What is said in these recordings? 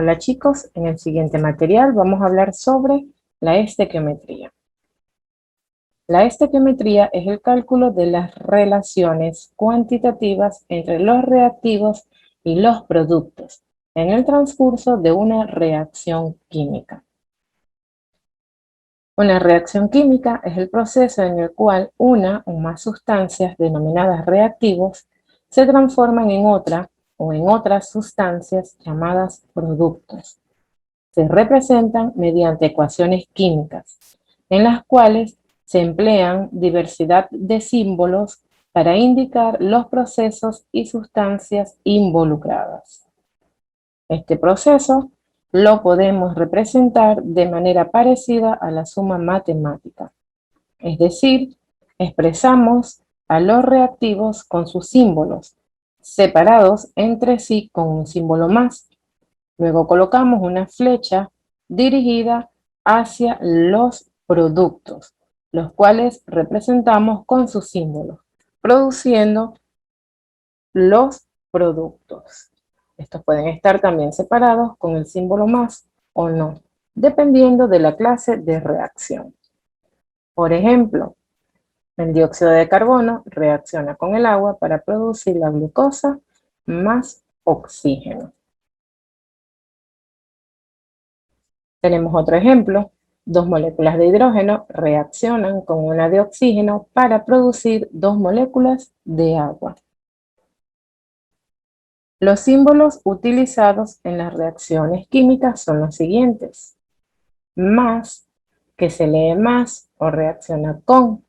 Hola chicos, en el siguiente material vamos a hablar sobre la estequiometría. La estequiometría es el cálculo de las relaciones cuantitativas entre los reactivos y los productos en el transcurso de una reacción química. Una reacción química es el proceso en el cual una o más sustancias denominadas reactivos se transforman en otra o en otras sustancias llamadas productos. Se representan mediante ecuaciones químicas, en las cuales se emplean diversidad de símbolos para indicar los procesos y sustancias involucradas. Este proceso lo podemos representar de manera parecida a la suma matemática, es decir, expresamos a los reactivos con sus símbolos, separados entre sí con un símbolo más. Luego colocamos una flecha dirigida hacia los productos, los cuales representamos con sus símbolos, produciendo los productos. Estos pueden estar también separados con el símbolo más o no, dependiendo de la clase de reacción. Por ejemplo, el dióxido de carbono reacciona con el agua para producir la glucosa más oxígeno. Tenemos otro ejemplo. Dos moléculas de hidrógeno reaccionan con una de oxígeno para producir dos moléculas de agua. Los símbolos utilizados en las reacciones químicas son los siguientes. Más, que se lee más o reacciona con.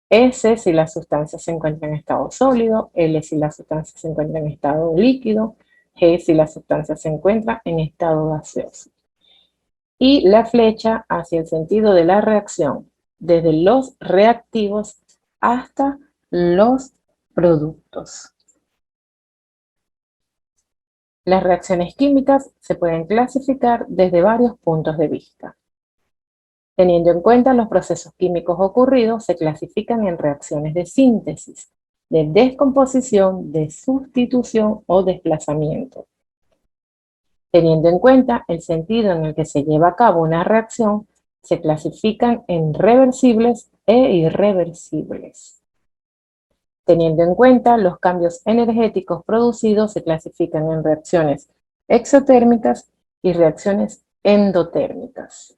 S si la sustancia se encuentra en estado sólido, L si la sustancia se encuentra en estado líquido, G si la sustancia se encuentra en estado gaseoso. Y la flecha hacia el sentido de la reacción, desde los reactivos hasta los productos. Las reacciones químicas se pueden clasificar desde varios puntos de vista. Teniendo en cuenta los procesos químicos ocurridos, se clasifican en reacciones de síntesis, de descomposición, de sustitución o desplazamiento. Teniendo en cuenta el sentido en el que se lleva a cabo una reacción, se clasifican en reversibles e irreversibles. Teniendo en cuenta los cambios energéticos producidos, se clasifican en reacciones exotérmicas y reacciones endotérmicas.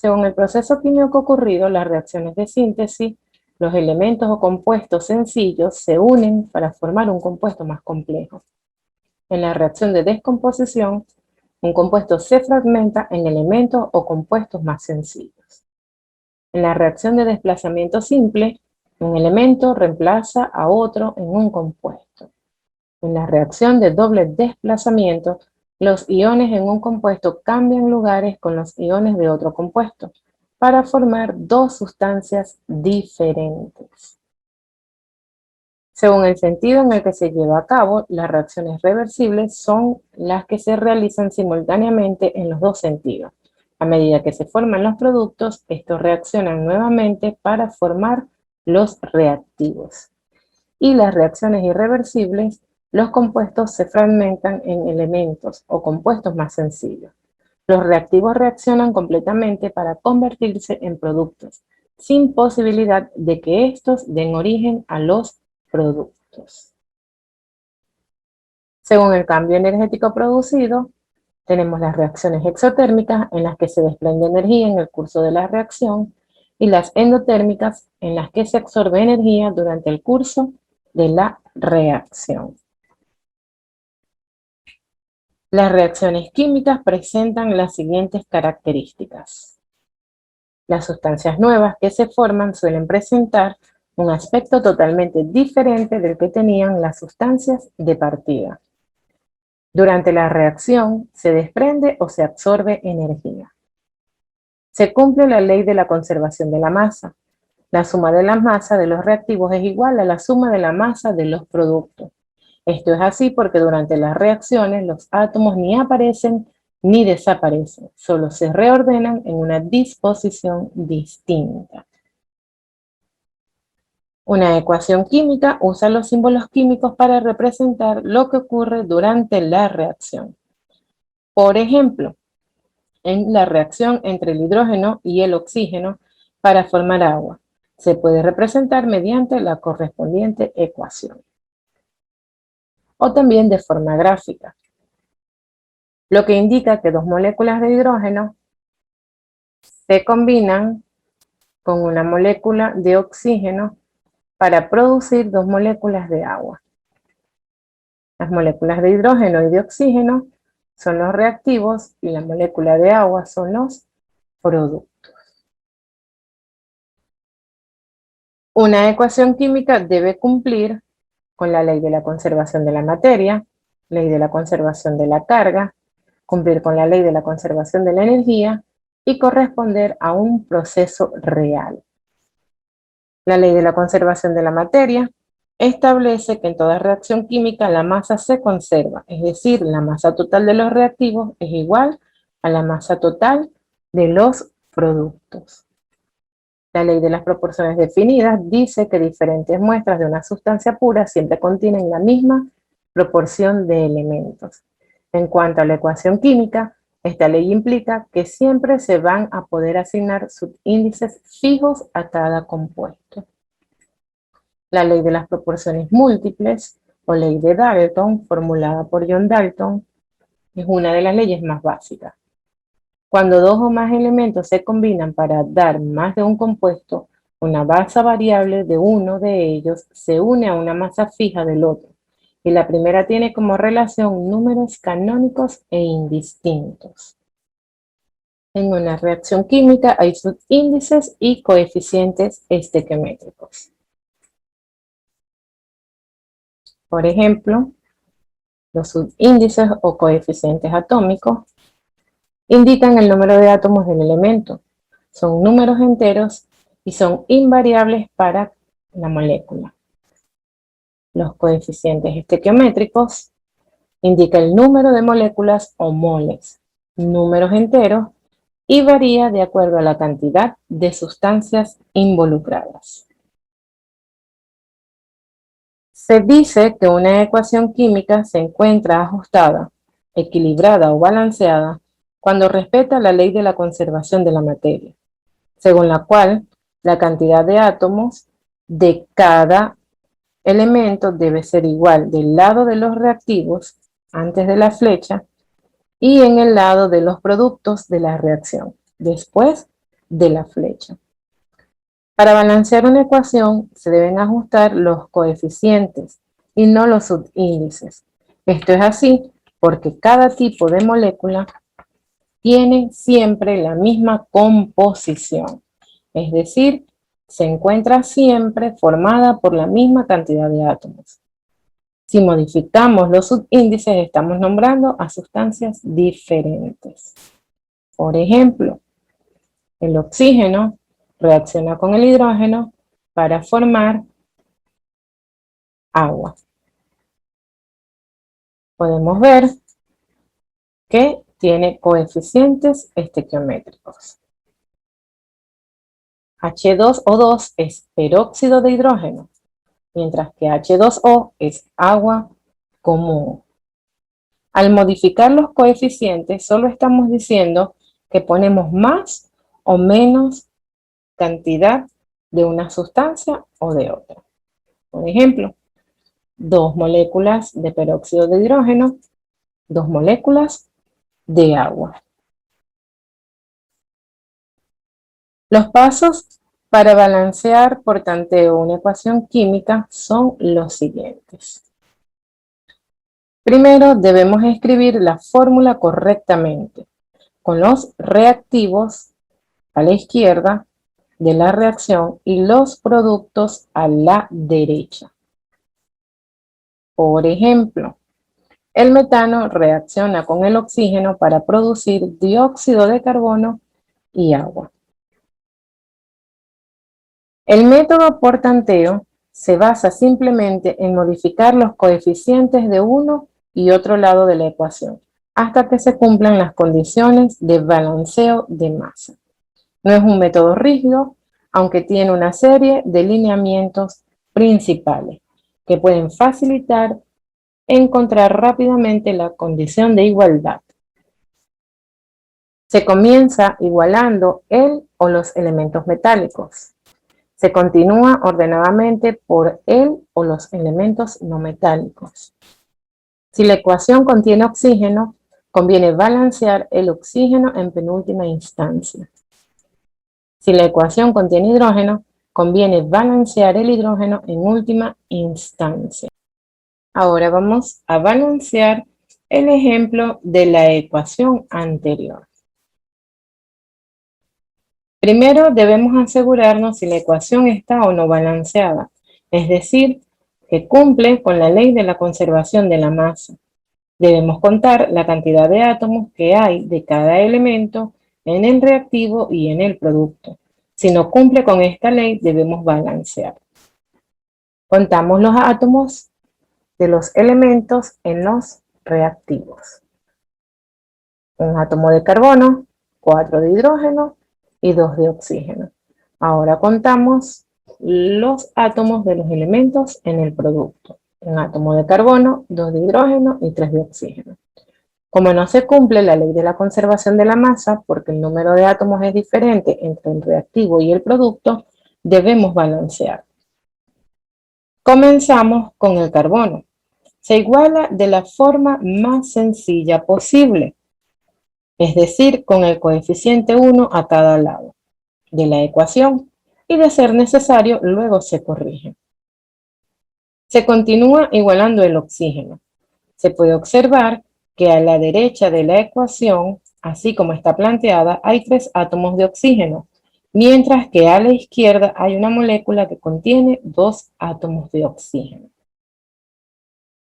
Según el proceso químico ocurrido, las reacciones de síntesis, los elementos o compuestos sencillos se unen para formar un compuesto más complejo. En la reacción de descomposición, un compuesto se fragmenta en elementos o compuestos más sencillos. En la reacción de desplazamiento simple, un elemento reemplaza a otro en un compuesto. En la reacción de doble desplazamiento, los iones en un compuesto cambian lugares con los iones de otro compuesto para formar dos sustancias diferentes. Según el sentido en el que se lleva a cabo, las reacciones reversibles son las que se realizan simultáneamente en los dos sentidos. A medida que se forman los productos, estos reaccionan nuevamente para formar los reactivos. Y las reacciones irreversibles, los compuestos se fragmentan en elementos o compuestos más sencillos. Los reactivos reaccionan completamente para convertirse en productos, sin posibilidad de que estos den origen a los productos. Según el cambio energético producido, tenemos las reacciones exotérmicas en las que se desprende energía en el curso de la reacción y las endotérmicas en las que se absorbe energía durante el curso de la reacción. Las reacciones químicas presentan las siguientes características. Las sustancias nuevas que se forman suelen presentar un aspecto totalmente diferente del que tenían las sustancias de partida. Durante la reacción se desprende o se absorbe energía. Se cumple la ley de la conservación de la masa. La suma de la masa de los reactivos es igual a la suma de la masa de los productos. Esto es así porque durante las reacciones los átomos ni aparecen ni desaparecen, solo se reordenan en una disposición distinta. Una ecuación química usa los símbolos químicos para representar lo que ocurre durante la reacción. Por ejemplo, en la reacción entre el hidrógeno y el oxígeno para formar agua, se puede representar mediante la correspondiente ecuación. O también de forma gráfica, lo que indica que dos moléculas de hidrógeno se combinan con una molécula de oxígeno para producir dos moléculas de agua. Las moléculas de hidrógeno y de oxígeno son los reactivos y la molécula de agua son los productos. Una ecuación química debe cumplir con la ley de la conservación de la materia, ley de la conservación de la carga, cumplir con la ley de la conservación de la energía y corresponder a un proceso real. La ley de la conservación de la materia establece que en toda reacción química la masa se conserva, es decir, la masa total de los reactivos es igual a la masa total de los productos. La ley de las proporciones definidas dice que diferentes muestras de una sustancia pura siempre contienen la misma proporción de elementos. En cuanto a la ecuación química, esta ley implica que siempre se van a poder asignar subíndices fijos a cada compuesto. La ley de las proporciones múltiples, o ley de Dalton, formulada por John Dalton, es una de las leyes más básicas. Cuando dos o más elementos se combinan para dar más de un compuesto, una masa variable de uno de ellos se une a una masa fija del otro, y la primera tiene como relación números canónicos e indistintos. En una reacción química hay subíndices y coeficientes estequiométricos. Por ejemplo, los subíndices o coeficientes atómicos indican el número de átomos del elemento. Son números enteros y son invariables para la molécula. Los coeficientes estequiométricos indican el número de moléculas o moles, números enteros, y varía de acuerdo a la cantidad de sustancias involucradas. Se dice que una ecuación química se encuentra ajustada, equilibrada o balanceada cuando respeta la ley de la conservación de la materia, según la cual la cantidad de átomos de cada elemento debe ser igual del lado de los reactivos, antes de la flecha, y en el lado de los productos de la reacción, después de la flecha. Para balancear una ecuación se deben ajustar los coeficientes y no los subíndices. Esto es así porque cada tipo de molécula tiene siempre la misma composición, es decir, se encuentra siempre formada por la misma cantidad de átomos. Si modificamos los subíndices, estamos nombrando a sustancias diferentes. Por ejemplo, el oxígeno reacciona con el hidrógeno para formar agua. Podemos ver que tiene coeficientes estequiométricos. H2O2 es peróxido de hidrógeno, mientras que H2O es agua común. Al modificar los coeficientes, solo estamos diciendo que ponemos más o menos cantidad de una sustancia o de otra. Por ejemplo, 2 moléculas de peróxido de hidrógeno, 2 moléculas de agua. Los pasos para balancear por tanteo una ecuación química son los siguientes. Primero, debemos escribir la fórmula correctamente, con los reactivos a la izquierda de la reacción y los productos a la derecha. Por ejemplo, el metano reacciona con el oxígeno para producir dióxido de carbono y agua. El método por tanteo se basa simplemente en modificar los coeficientes de uno y otro lado de la ecuación, hasta que se cumplan las condiciones de balanceo de masa. No es un método rígido, aunque tiene una serie de lineamientos principales que pueden facilitar encontrar rápidamente la condición de igualdad. Se comienza igualando el o los elementos metálicos. Se continúa ordenadamente por el o los elementos no metálicos. Si la ecuación contiene oxígeno, conviene balancear el oxígeno en penúltima instancia. Si la ecuación contiene hidrógeno, conviene balancear el hidrógeno en última instancia. Ahora vamos a balancear el ejemplo de la ecuación anterior. Primero debemos asegurarnos si la ecuación está o no balanceada, es decir, que cumple con la ley de la conservación de la masa. Debemos contar la cantidad de átomos que hay de cada elemento en el reactivo y en el producto. Si no cumple con esta ley, debemos balancear. Contamos los átomos de los elementos en los reactivos. Un átomo de carbono, 4 de hidrógeno y 2 de oxígeno. Ahora contamos los átomos de los elementos en el producto. Un átomo de carbono, 2 de hidrógeno y 3 de oxígeno. Como no se cumple la ley de la conservación de la masa, porque el número de átomos es diferente entre el reactivo y el producto, debemos balancear. Comenzamos con el carbono. Se iguala de la forma más sencilla posible, es decir, con el coeficiente 1 a cada lado de la ecuación, y de ser necesario, luego se corrige. Se continúa igualando el oxígeno. Se puede observar que a la derecha de la ecuación, así como está planteada, hay 3 átomos de oxígeno, mientras que a la izquierda hay una molécula que contiene 2 átomos de oxígeno.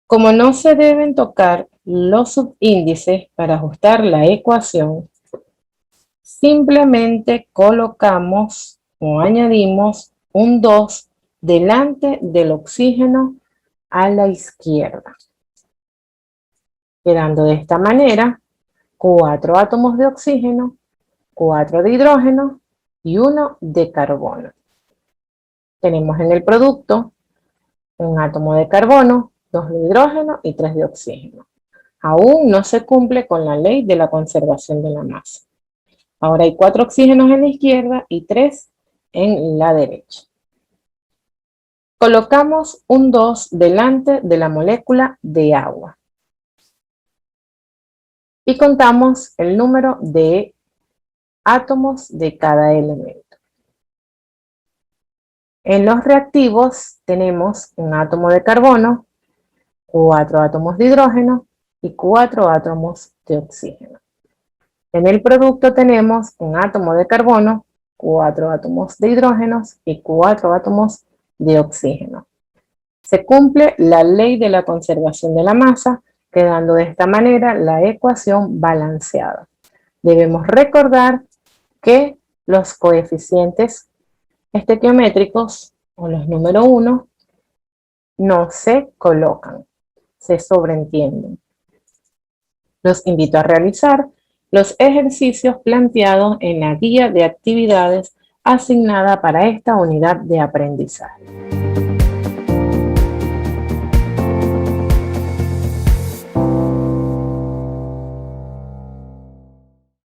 Como no se deben tocar los subíndices para ajustar la ecuación, simplemente colocamos o añadimos un 2 delante del oxígeno a la izquierda, quedando de esta manera 4 átomos de oxígeno, 4 de hidrógeno y 1 de carbono. Tenemos en el producto un átomo de carbono, 2 de hidrógeno y 3 de oxígeno. Aún no se cumple con la ley de la conservación de la masa. Ahora hay 4 oxígenos en la izquierda y 3 en la derecha. Colocamos un 2 delante de la molécula de agua. Y contamos el número de átomos de cada elemento. En los reactivos tenemos un átomo de carbono, 4 átomos de hidrógeno y 4 átomos de oxígeno. En el producto tenemos un átomo de carbono, 4 átomos de hidrógeno y 4 átomos de oxígeno. Se cumple la ley de la conservación de la masa, quedando de esta manera la ecuación balanceada. Debemos recordar que los coeficientes estequiométricos o los número 1 no se colocan, se sobreentienden. Los invito a realizar los ejercicios planteados en la guía de actividades asignada para esta unidad de aprendizaje.